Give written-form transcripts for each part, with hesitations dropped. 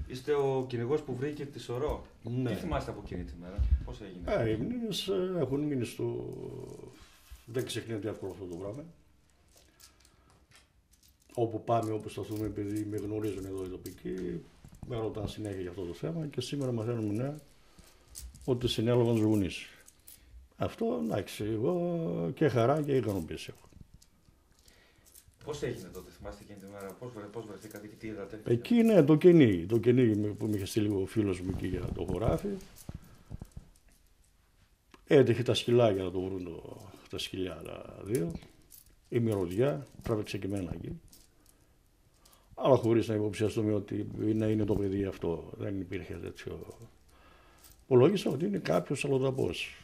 Είστε ο κυνηγός που βρήκε τη σωρό. Ναι. Τι θυμάστε από εκείνη τη μέρα, πώς έγινε? Οι μνήμες έχουν μείνει στο... Δεν ξεχνιέται εύκολο αυτό το πράγμα. Όπου πάμε, όπου σταθούμε, επειδή με γνωρίζουν εδώ οι τοπικοί, με ρωτάνε συνέχεια για αυτό το θέμα και σήμερα μαθαίνουμε νέα ότι συνέλαβαν τους γονείς. Αυτό, εντάξει, εγώ και χαρά και ικανοποίηση έχω. Πώς έγινε τότε, θυμάστε εκείνη τη μέρα, πώς βρεθήκατε και τι είδατε? Εκεί είναι το κυνήγι που με είχε στείλει ο φίλος μου εκεί για το χωράφι. Έτυχε τα σκυλάκια να το βρουν τα σκυλιά τα δύο. Η μυρωδιά, τράβηξε και εμένα εκεί. Αλλά χωρίς να υποψιαστούμε ότι είναι το παιδί αυτό. Δεν υπήρχε τέτοιο. Υπολόγισα ότι είναι κάποιος αλλοδαπός.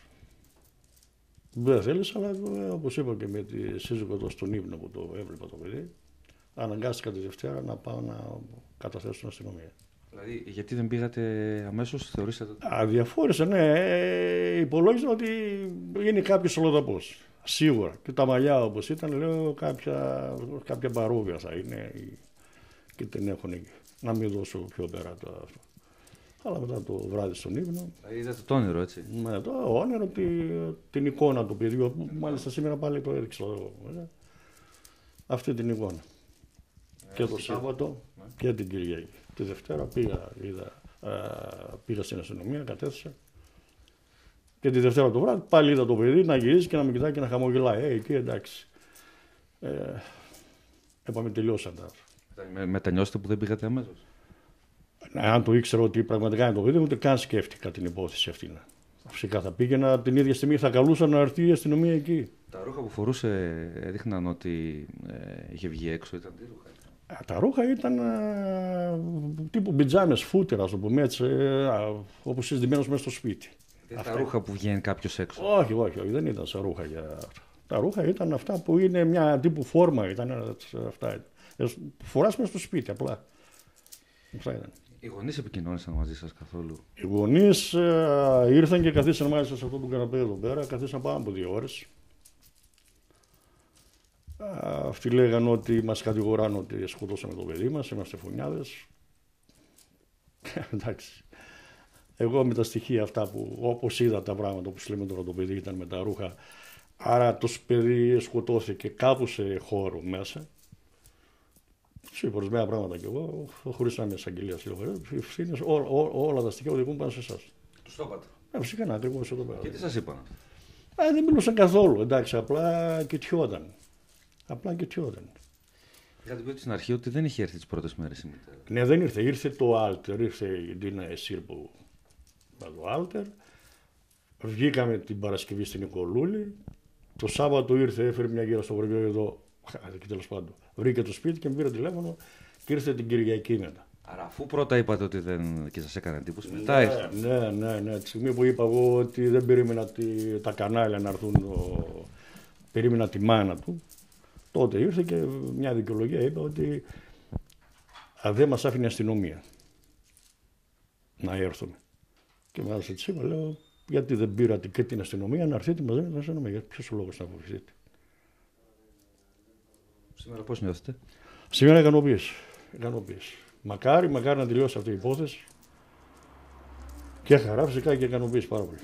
Δεν θέλεις, αλλά όπως είπα και με τη σύζυγο εδώ στον ύπνο που το έβλεπα το παιδί, αναγκάστηκα τη Δευτέρα να πάω να καταθέσω στην αστυνομία. Δηλαδή, γιατί δεν πήγατε αμέσως, θεωρήσατε ότι... Αδιαφόρησα, ναι. Υπολόγισα ότι είναι κάποιος αλλοδαπός. Σίγουρα. Και τα μαλλιά όπως ήταν, λέω κάποια παρούβια θα είναι και την έχουν εκεί. Να μην δώσω πιο πέρα το αυτό. Αλλά μετά το βράδυ στον ύπνο. Είδατε το όνειρο, έτσι? Με το όνειρο, την εικόνα του παιδιού, που μάλιστα σήμερα πάλι το έδειξα εδώ. Αυτή την εικόνα. Και το Σάββατο και την Κυριακή. Τη Δευτέρα πήγα στην αστυνομία, κατέθεσα. Και τη Δευτέρα το βράδυ πάλι είδα το παιδί να γυρίζει και να με κοιτάει και να χαμογελάει. Εκεί εντάξει. Είπαμε, τελειώσαν τα. Μετανιώσετε που δεν πήγατε αμέσως? Αν το ήξερα ότι πραγματικά είναι το παιδί, ούτε καν σκέφτηκα την υπόθεση αυτή. Φυσικά θα πήγαινα την ίδια στιγμή, θα καλούσα να έρθει η αστυνομία εκεί. Τα ρούχα που φορούσε έδειχναν ότι είχε βγει έξω, ήταν τι ρούχα? Τα ρούχα ήταν τύπου πιτζάμες, φούτερ, ας το πούμε έτσι, όπως συζητημένος μέσα στο σπίτι. Τα ρούχα που βγαίνει κάποιος έξω? Όχι, δεν ήταν σαν ρούχα για... Τα ρούχα ήταν αυτά που είναι μια τύπου φόρμα, ήταν αυτά. Φοράς μέσα στο σπίτι, απλά. Αυτά ήταν. Οι γονείς επικοινώνησαν μαζί σας καθόλου? Οι γονείς ήρθαν και καθίσαν μάλιστα σε αυτό το καναπέ εδώ πέρα, καθίσαν πάνω από 2 ώρες. Αυτοί λέγανε ότι μας κατηγοράνε ότι σκοτώσαμε το παιδί μας, είμαστε φωνιάδες. Εντάξει. Εγώ με τα στοιχεία αυτά που όπως είδα τα πράγματα, όπως λέμε τώρα, το παιδί ήταν με τα ρούχα, άρα το παιδί σκοτώθηκε κάπου σε χώρο μέσα. Σε ορισμένα πράγματα κι εγώ, χωρίς να είμαι εισαγγελία όλα τα στοιχεία οδηγούν πάνω σε εσάς. Τους το είπατε? Φυσικά, να ακριβώς εδώ πέρα. Και τι σας είπαν? Δεν μιλούσαν καθόλου, εντάξει, απλά κοιτιόταν. Είχατε πει ότι στην αρχή ότι δεν είχε έρθει τις πρώτες μέρες η μητέρα? Ναι, δεν ήρθε. Ήρθε το Άλτερ, ήρθε η Ντίνα Εσύρ που ήταν το Άλτερ. Βγήκαμε την Παρασκευή στην Νικολούλη. Το Σάββατο ήρθε, έφερε μια γύρα στο χωριό εδώ. Και τέλος πάντων. Βρήκε το σπίτι και με πήρε τηλέφωνο και ήρθε την Κυριακή μετά. Άρα, αφού πρώτα είπατε ότι δεν. Και σας έκανε εντύπωση, μετά ήρθε. Ναι. Τη στιγμή που είπα εγώ ότι δεν περίμενα τα κανάλια να έρθουν, περίμενα τη μάνα του, τότε ήρθε και μια δικαιολογία είπε ότι δεν μας άφηνε η αστυνομία να έρθουμε. Και μάλιστα της είπα, λέω, γιατί δεν πήρατε και την αστυνομία να έρθετε μαζί με την αστυνομία, ποιος ο λόγος να βοηθήσετε? Σήμερα πώς νιώθετε? Σήμερα ικανοποίηση. Μακάρι να τελειώσει αυτή η υπόθεση. Και χαρά, φυσικά, και ικανοποίηση πάρα πολύ.